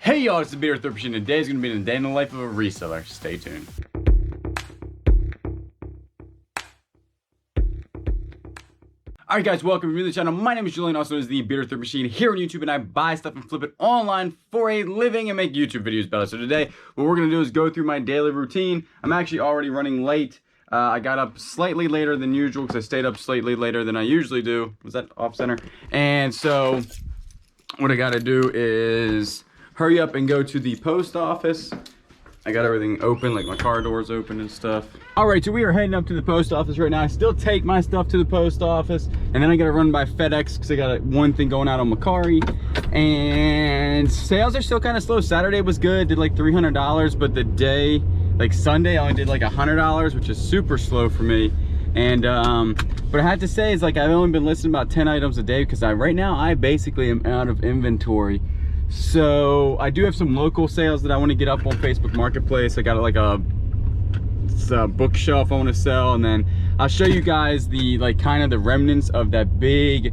Hey y'all, it's the Beater Thrift Machine. Today is going to be the day in the life of a reseller. Stay tuned. Alright guys, welcome to the channel. My name is Julian, also known as the Beater Thrift Machine here on YouTube, and I buy stuff and flip it online for a living and make YouTube videos better. So today, what we're going to do is go through my daily routine. I'm actually already running late. I got up slightly later than usual because I stayed up slightly later than I usually do. Was that off center? And so, what I got to do is hurry up and go to the post office. I got everything open, like my car doors open and stuff. All right, so we are heading up to the post office right now. I still take my stuff to the post office, and then I gotta run by FedEx because I got one thing going out on Macari. And sales are still kind of slow. Saturday was good, did like $300, but the day, like Sunday, I only did like $100, which is super slow for me. And but I had to say is like I've only been listing about 10 items a day because right now I basically am out of inventory. So I do have some local sales that I want to get up on Facebook Marketplace. I got like a bookshelf I want to sell, and then I'll show you guys the like kind of the remnants of that big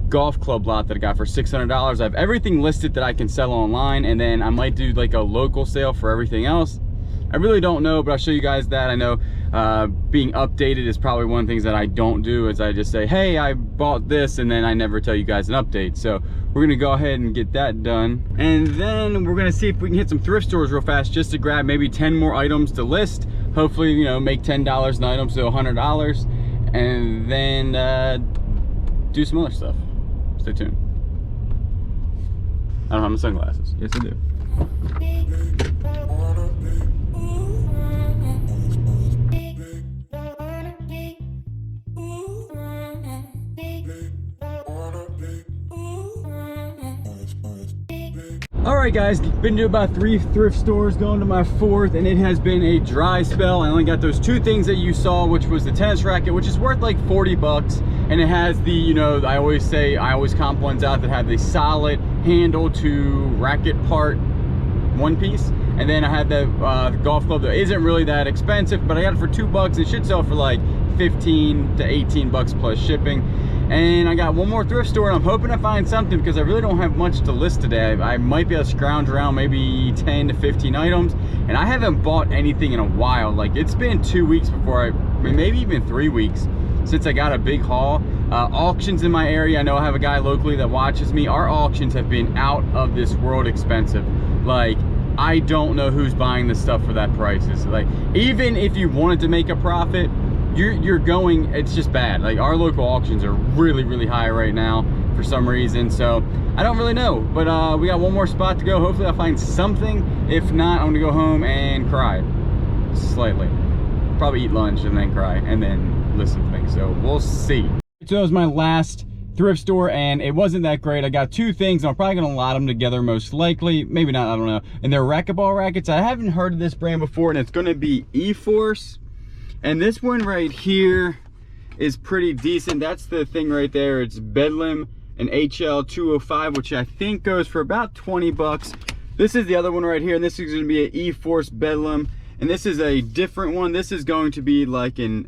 golf club lot that I got for $600. I have everything listed that I can sell online, and then I might do like a local sale for everything else. I really don't know, but I'll show you guys that. I know being updated is probably one of the things that I don't do, is I just say, hey, I bought this, and then I never tell you guys an update. So we're gonna go ahead and get that done. And then we're gonna see if we can hit some thrift stores real fast just to grab maybe 10 more items to list. Hopefully, you know, make $10 an item, so $100. And then do some other stuff. Stay tuned. I don't have my sunglasses. Yes, I do. Alright guys, been to about 3 thrift stores, going to my 4th, and it has been a dry spell. I only got those 2 things that you saw, which was the tennis racket, which is worth like 40 bucks, and it has the, you know, I always comp ones out that have the solid handle to racket part one piece. And then I had the golf club that isn't really that expensive, but I got it for 2 bucks. It should sell for like 15 to 18 bucks plus shipping. And I got one more thrift store, and I'm hoping to find something because I really don't have much to list today. I might be able to scrounge around maybe 10 to 15 items, and I haven't bought anything in a while. Like, it's been 2 weeks before I mean, maybe even 3 weeks since I got a big haul. Auctions in my area, I know I have a guy locally that watches me. Our auctions have been out of this world expensive. Like, I don't know who's buying this stuff for that prices. Like, even if you wanted to make a profit, you're going, it's just bad. Like, our local auctions are really, really high right now for some reason. So I don't really know, but we got one more spot to go. Hopefully I'll find something. If not, I'm gonna go home and cry slightly. Probably eat lunch and then cry and then listen to things. So we'll see. So that was my last thrift store, and it wasn't that great. I got 2 things. I'm probably gonna lot them together most likely, maybe not, I don't know. And they're racquetball rackets. I haven't heard of this brand before, and it's gonna be E-Force. And this one right here is pretty decent. That's the thing right there. It's Bedlam and HL 205, which I think goes for about 20 bucks. This is the other one right here, and this is gonna be an E-Force Bedlam. And this is a different one. This is going to be like an,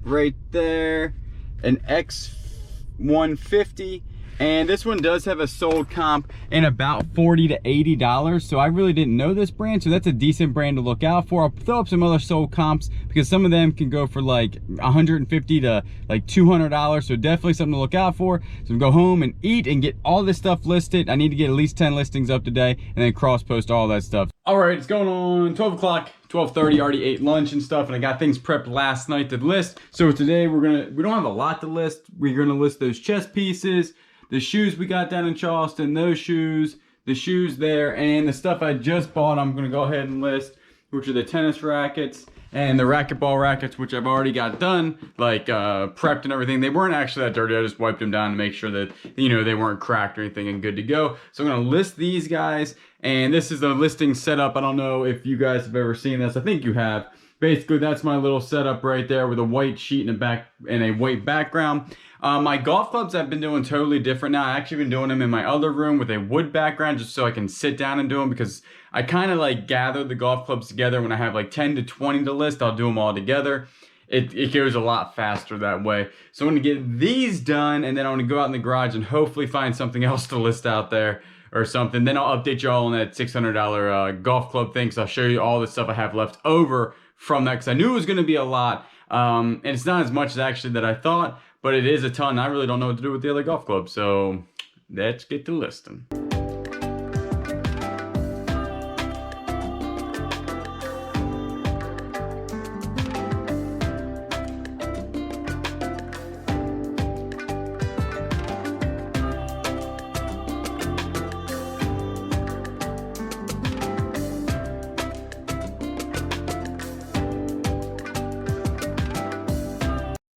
right there, an X150. And this one does have a sold comp in about $40 to $80. So I really didn't know this brand, so that's a decent brand to look out for. I'll throw up some other sold comps because some of them can go for like $150 to like $200. So definitely something to look out for. So go home and eat and get all this stuff listed. I need to get at least 10 listings up today, and then cross post all that stuff. All right, it's going on 12 o'clock. 12:30, already ate lunch and stuff, and I got things prepped last night to list. So today we don't have a lot to list. We're gonna list those chess pieces, the shoes we got down in Charleston, those shoes, the shoes there, and the stuff I just bought I'm gonna go ahead and list, which are the tennis rackets and the racquetball rackets, which I've already got done, like prepped and everything. They weren't actually that dirty. I just wiped them down to make sure that, you know, they weren't cracked or anything and good to go. So I'm gonna list these guys, and this is the listing setup. I don't know if you guys have ever seen this. I think you have. Basically, that's my little setup right there with a white sheet and a white background. My golf clubs I've been doing totally different now. I've actually been doing them in my other room with a wood background just so I can sit down and do them, because I kind of like gather the golf clubs together. When I have like 10 to 20 to list, I'll do them all together. It goes a lot faster that way. So I'm gonna get these done, and then I'm gonna go out in the garage and hopefully find something else to list out there, or something. Then I'll update y'all on that $600 golf club thing. So I'll show you all the stuff I have left over from that, because I knew it was going to be a lot. And it's not as much as actually that I thought, but it is a ton. I really don't know what to do with the other golf clubs. So let's get to listing.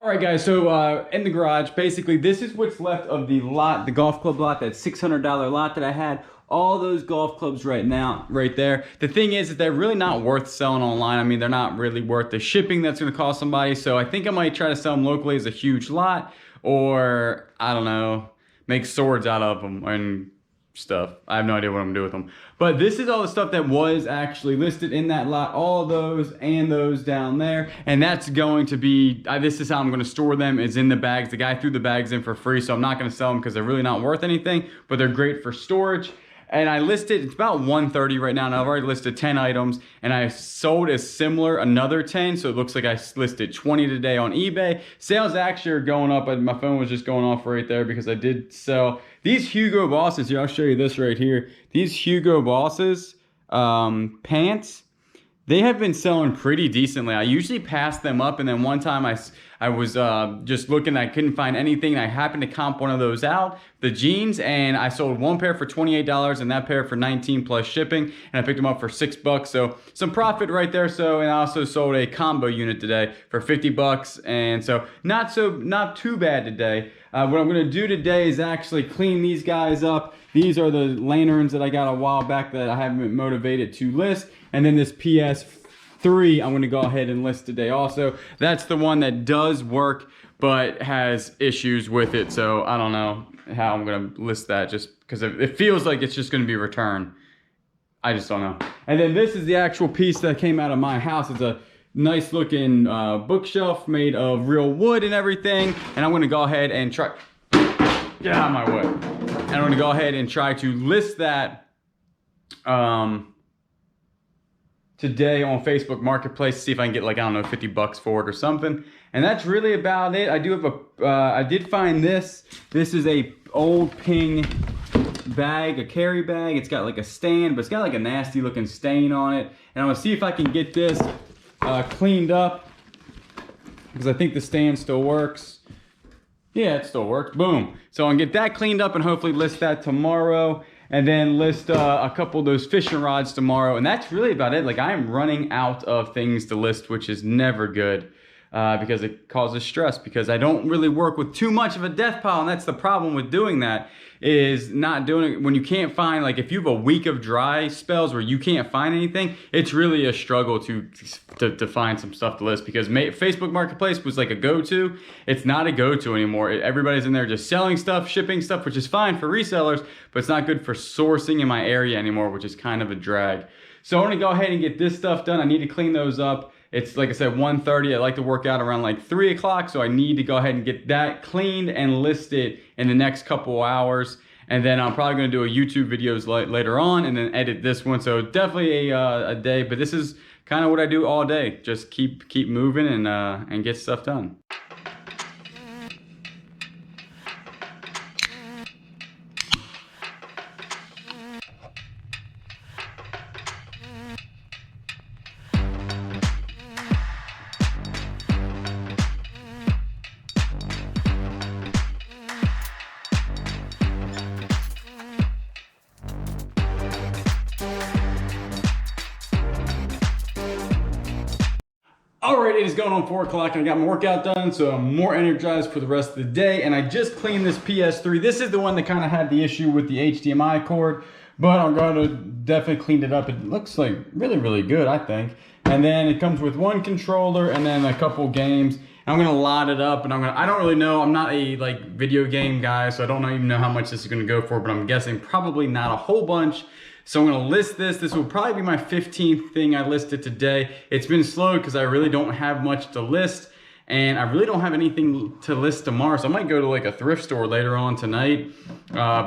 All right, guys, so in the garage, basically this is what's left of the lot, the golf club lot, that $600 lot that I had. All those golf clubs right now, right there. The thing is that they're really not worth selling online. I mean, they're not really worth the shipping that's gonna cost somebody. So I think I might try to sell them locally as a huge lot, or I don't know, make swords out of them and stuff. I have no idea what I'm gonna do with them. But this is all the stuff that was actually listed in that lot, all those and those down there. And that's going to be, this is how I'm gonna store them, is in the bags. The guy threw the bags in for free, so I'm not gonna sell them because they're really not worth anything, but they're great for storage. And I listed, it's about 130 right now, and I've already listed 10 items, and I sold a similar, another 10, so it looks like I listed 20 today on eBay. Sales actually are going up, and my phone was just going off right there because I did sell these Hugo Bosses. Here, I'll show you this right here. These Hugo Bosses pants, they have been selling pretty decently. I usually pass them up, and then one time I was just looking, I couldn't find anything, and I happened to comp one of those out, the jeans, and I sold one pair for $28 and that pair for $19 plus shipping, and I picked them up for $6, so some profit right there. So, and I also sold a combo unit today for $50, and so not too bad today. What I'm gonna do today is actually clean these guys up. These are the lanterns that I got a while back that I haven't been motivated to list, and then this PS3 I'm gonna go ahead and list today also. That's the one that does work but has issues with it, so I don't know how I'm gonna list that, just because it feels like it's just gonna be returned. I just don't know. And then this is the actual piece that came out of my house. It's a nice looking bookshelf made of real wood and everything, and I'm gonna go ahead and try, get out of my way, and I'm gonna go ahead and try to list that today on Facebook Marketplace, see if I can get, like, I don't know, $50 for it or something. And that's really about it. I do have a, I did find this. This is a old Ping bag, a carry bag. It's got like a stand, but it's got like a nasty looking stain on it. And I'm gonna see if I can get this cleaned up, because I think the stand still works. Yeah, it still works. Boom. So I'm gonna get that cleaned up and hopefully list that tomorrow. And then list a couple of those fishing rods tomorrow. And that's really about it. Like, I am running out of things to list, which is never good, because it causes stress, because I don't really work with too much of a death pile. And that's the problem with doing that, is not doing it when you can't find, like, if you have a week of dry spells where you can't find anything, it's really a struggle to find some stuff to list, because Facebook Marketplace was like a go-to. It's not a go-to anymore. Everybody's in there just selling stuff, shipping stuff, which is fine for resellers, but it's not good for sourcing in my area anymore, which is kind of a drag. So I'm gonna go ahead and get this stuff done. I need to clean those up. It's, like I said, 1:30. I like to work out around like 3 o'clock, so I need to go ahead and get that cleaned and listed in the next couple hours. And then I'm probably going to do a YouTube videos later on, and then edit this one. So definitely a day, but this is kind of what I do all day. Just keep moving and get stuff done. All right, it is going on 4 o'clock and I got my workout done, so I'm more energized for the rest of the day. And I just cleaned this PS3. This is the one that kind of had the issue with the HDMI cord, but I'm going to definitely clean it up. It looks like really, really good, I think. And then it comes with one controller and then a couple games. And I'm gonna lot it up, and I don't really know. I'm not a video game guy, so I don't even know how much this is gonna go for, but I'm guessing probably not a whole bunch. So I'm gonna list this. This will probably be my 15th thing I listed today. It's been slow because I really don't have much to list. and I really don't have anything to list tomorrow, so I might go to like a thrift store later on tonight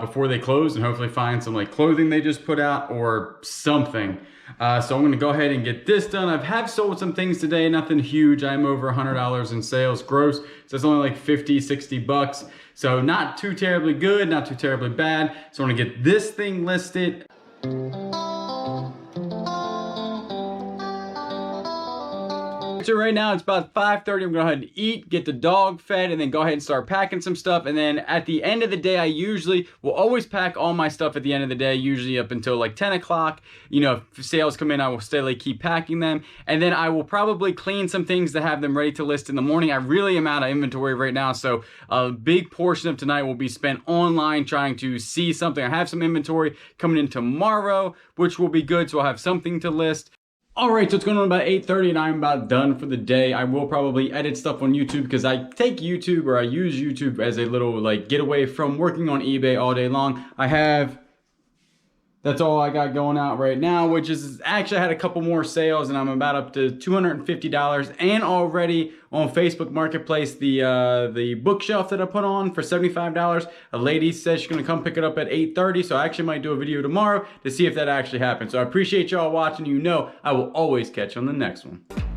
before they close and hopefully find some like clothing they just put out or something. So I'm gonna go ahead and get this done. I have sold some things today, nothing huge. I'm over $100 in sales gross, so it's only like 50, 60 bucks. So not too terribly good, not too terribly bad. So I wanna get this thing listed. So right now it's about 5:30. I'm going to go ahead and eat, get the dog fed, and then go ahead and start packing some stuff. And then at the end of the day, I usually will always pack all my stuff at the end of the day, usually up until like 10 o'clock. You know, if sales come in, I will steadily keep packing them. And then I will probably clean some things to have them ready to list in the morning. I really am out of inventory right now, so a big portion of tonight will be spent online trying to see something. I have some inventory coming in tomorrow, which will be good, so I'll have something to list. All right, so it's going on about 8:30 and I'm about done for the day. I will probably edit stuff on YouTube because I take YouTube, or I use YouTube as a little like getaway from working on eBay all day long. That's all I got going out right now, which is actually I had a couple more sales and I'm about up to $250, and already on Facebook Marketplace, the bookshelf that I put on for $75, a lady says she's gonna come pick it up at 8:30, so I actually might do a video tomorrow to see if that actually happens. So I appreciate y'all watching. You know I will always catch you on the next one.